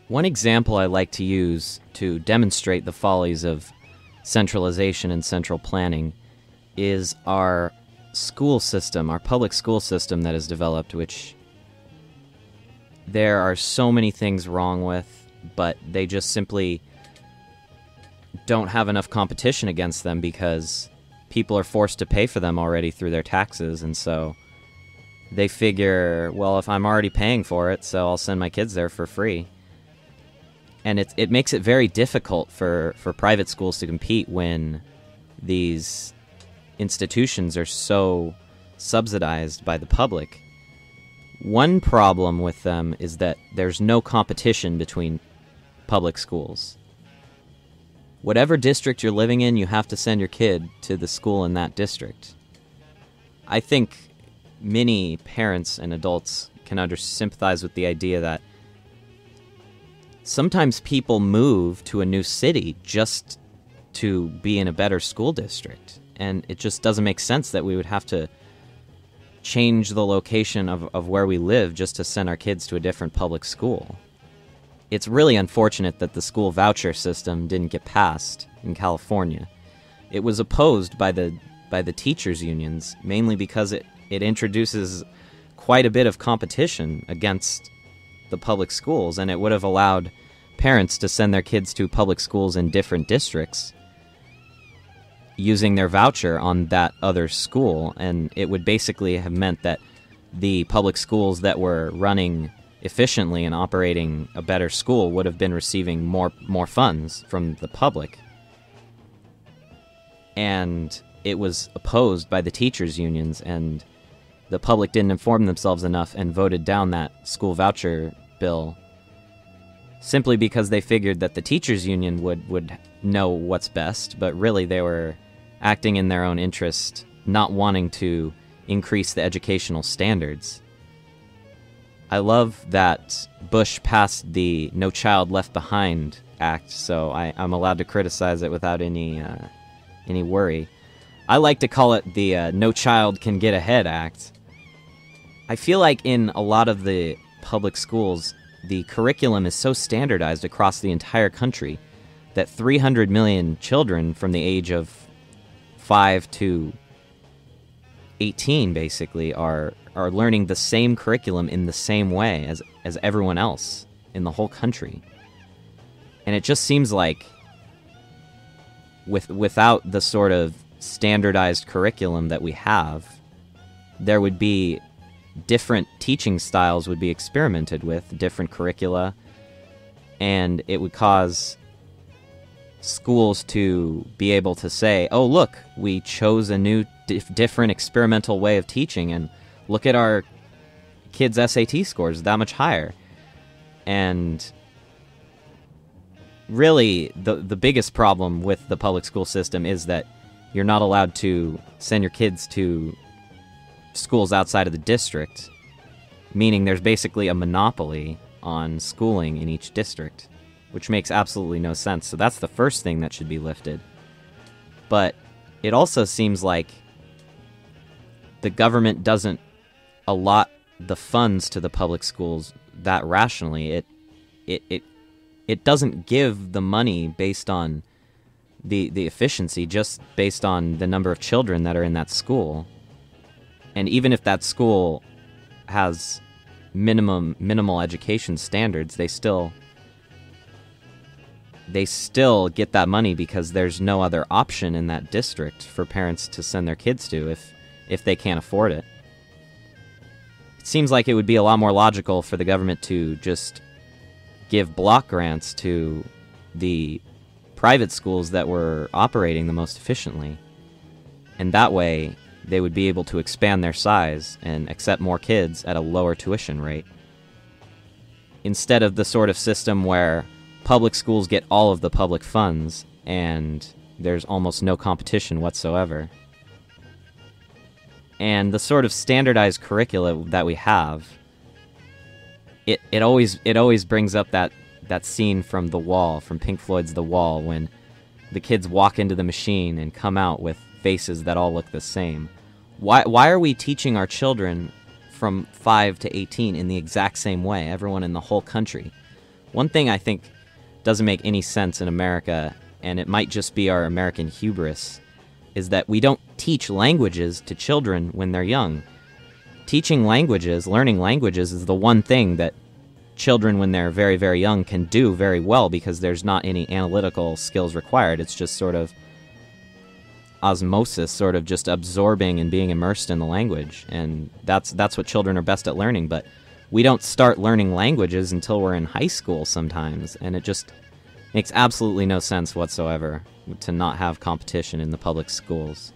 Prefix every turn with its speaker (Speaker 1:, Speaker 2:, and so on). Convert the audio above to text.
Speaker 1: One example I like to use to demonstrate the follies of centralization and central planning is our school system, our public school system that is developed, which there are so many things wrong with, but they just simply don't have enough competition against them because people are forced to pay for them already through their taxes, and so they figure, well, if I'm already paying for it, so I'll send my kids there for free. And it makes it very difficult for private schools to compete when these institutions are so subsidized by the public. One problem with them is that there's no competition between public schools. Whatever district you're living in, you have to send your kid to the school in that district. I think many parents and adults can sympathize with the idea that sometimes people move to a new city just to be in a better school district, and it just doesn't make sense that we would have to change the location of where we live just to send our kids to a different public school. It's really unfortunate that the school voucher system didn't get passed in California. It was opposed by the teachers' unions, mainly because it introduces quite a bit of competition against the public schools, and it would have allowed parents to send their kids to public schools in different districts using their voucher on that other school, and it would basically have meant that the public schools that were running efficiently and operating a better school would have been receiving more funds from the public. And it was opposed by the teachers' unions, and the public didn't inform themselves enough and voted down that school voucher bill simply because they figured that the teachers' union would know what's best, but really they were acting in their own interest, not wanting to increase the educational standards. I love that Bush passed the No Child Left Behind Act, so I'm allowed to criticize it without any worry. I like to call it the No Child Can Get Ahead Act. I feel like in a lot of the public schools, the curriculum is so standardized across the entire country that 300 million children from the age of 5 to 18 basically are learning the same curriculum in the same way as everyone else in the whole country. And it just seems like without the sort of standardized curriculum that we have, there would be different teaching styles would be experimented with, different curricula, and it would cause schools to be able to say, oh, look, we chose a new different experimental way of teaching, and look at our kids' SAT scores, that much higher. And really, the biggest problem with the public school system is that you're not allowed to send your kids to schools outside of the district, meaning there's basically a monopoly on schooling in each district, which makes absolutely no sense. So that's the first thing that should be lifted. But it also seems like the government doesn't allot the funds to the public schools that rationally. It doesn't give the money based on the efficiency, just based on the number of children that are in that school. And even if that school has minimal education standards, they still get that money because there's no other option in that district for parents to send their kids to if they can't afford it. It seems like it would be a lot more logical for the government to just give block grants to the private schools that were operating the most efficiently. And that way, they would be able to expand their size and accept more kids at a lower tuition rate, instead of the sort of system where public schools get all of the public funds and there's almost no competition whatsoever. And the sort of standardized curricula that we have, it always brings up that scene from The Wall, from Pink Floyd's The Wall, when the kids walk into the machine and come out with faces that all look the same. Why are we teaching our children from 5 to 18 in the exact same way, everyone in the whole country? One thing I think doesn't make any sense in America, and it might just be our American hubris, is that we don't teach languages to children when they're young. Teaching languages, learning languages, is the one thing that children when they're very, very young can do very well, because there's not any analytical skills required. It's just sort of osmosis, sort of just absorbing and being immersed in the language, and that's what children are best at learning. But we don't start learning languages until we're in high school sometimes, and it just makes absolutely no sense whatsoever to not have competition in the public schools.